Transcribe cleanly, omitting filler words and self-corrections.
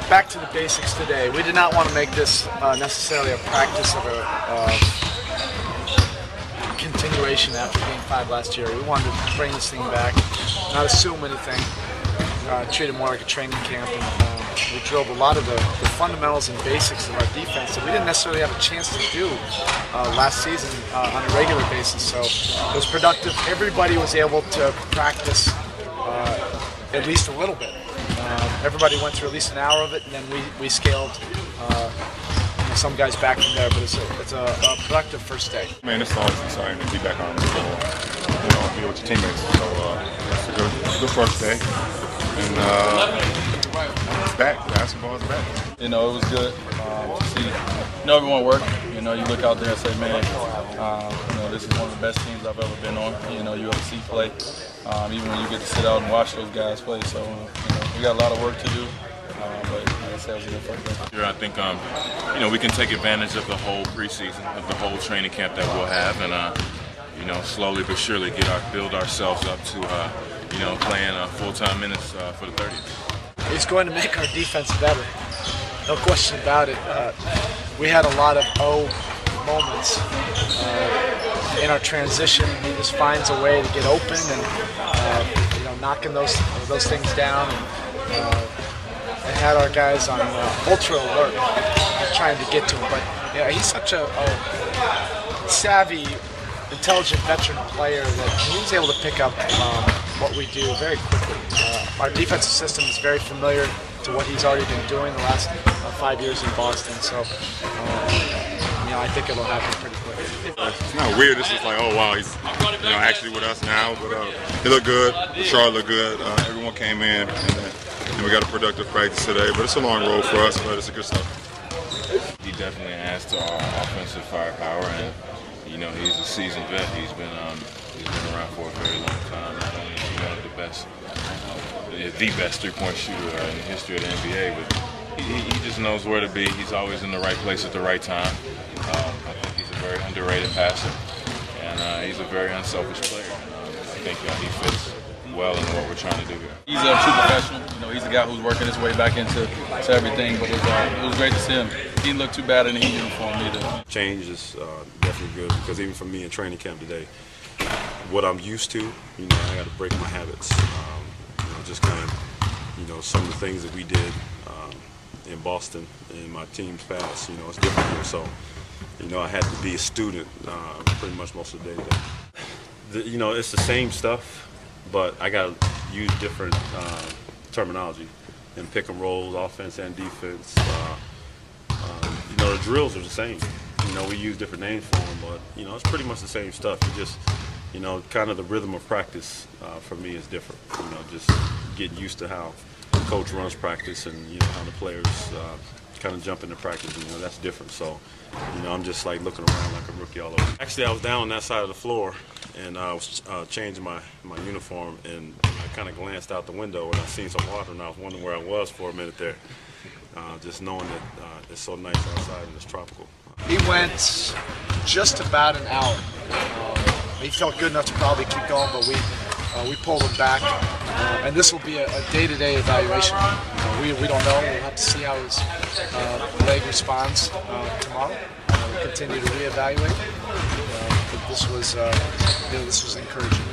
back to the basics today. We did not want to make this necessarily a practice of a continuation after Game 5 last year. We wanted to bring this thing back, not assume anything, treat it more like a training camp, and we drilled a lot of the fundamentals and basics of our defense that we didn't necessarily have a chance to do last season on a regular basis. So it was productive. Everybody was able to practice at least a little bit. Everybody went through at least an hour of it, and then we scaled some guys back from there. But it's a productive first day. Man, it's always exciting to be back on the floor, be with your teammates. So it's a good first day, and it's back. Basketball is back. It was good to see everyone work. You look out there and say, man, this is one of the best teams I've ever been on. You ever see play, even when you get to sit out and watch those guys play. So we got a lot of work to do. But like I said, it was a good first day. I think we can take advantage of the whole preseason, of the whole training camp that we'll have, and slowly but surely build ourselves up to playing full-time minutes for the 30th. It's going to make our defense better, no question about it. We had a lot of moments in our transition. He just finds a way to get open and knocking those things down. And had our guys on ultra alert, trying to get to him. But yeah, he's such a savvy, intelligent veteran player that he was able to pick up what we do very quickly. Our defensive system is very familiar to what he's already been doing the last 5 years in Boston. So I think it'll happen pretty quick. It's not weird. It's just like, oh wow, he's actually with us now. But he looked good. Charlotte looked good. Everyone came in, and we got a productive practice today. But it's a long road for us, but it's a good stuff. He definitely adds to our offensive firepower, and he's a seasoned vet. He's been around for a very long time. Not only is he one of the best three-point shooter in the history of the NBA, but he just knows where to be. He's always in the right place at the right time. I think he's a very underrated passer, and he's a very unselfish player. I think he fits well in what we're trying to do here. He's a true professional. He's a guy who's working his way back into everything. But it was great to see him. He didn't look too bad in the Heat uniform either. Change is definitely good, because even for me in training camp today, what I'm used to, I got to break my habits. Just kind of, some of the things that we did in Boston in my team's past, it's different here. So, I had to be a student pretty much most of the day today. It's the same stuff, but I got to use different terminology and pick and rolls, offense and defense. The drills are the same. We use different names for them, but it's pretty much the same stuff. You just, kind of the rhythm of practice for me is different. Just getting used to how the coach runs practice, and how the players kind of jump into practice. That's different. So, I'm just like looking around like a rookie all over. Actually, I was down on that side of the floor, and I was changing my uniform, and I kind of glanced out the window and I seen some water, and I was wondering where I was for a minute there. Just knowing that it's so nice outside and it's tropical. He went just about an hour. He felt good enough to probably keep going, but we pulled him back. And this will be a day-to-day evaluation. We don't know. We'll have to see how his leg responds tomorrow. We'll continue to reevaluate. But this was encouraging.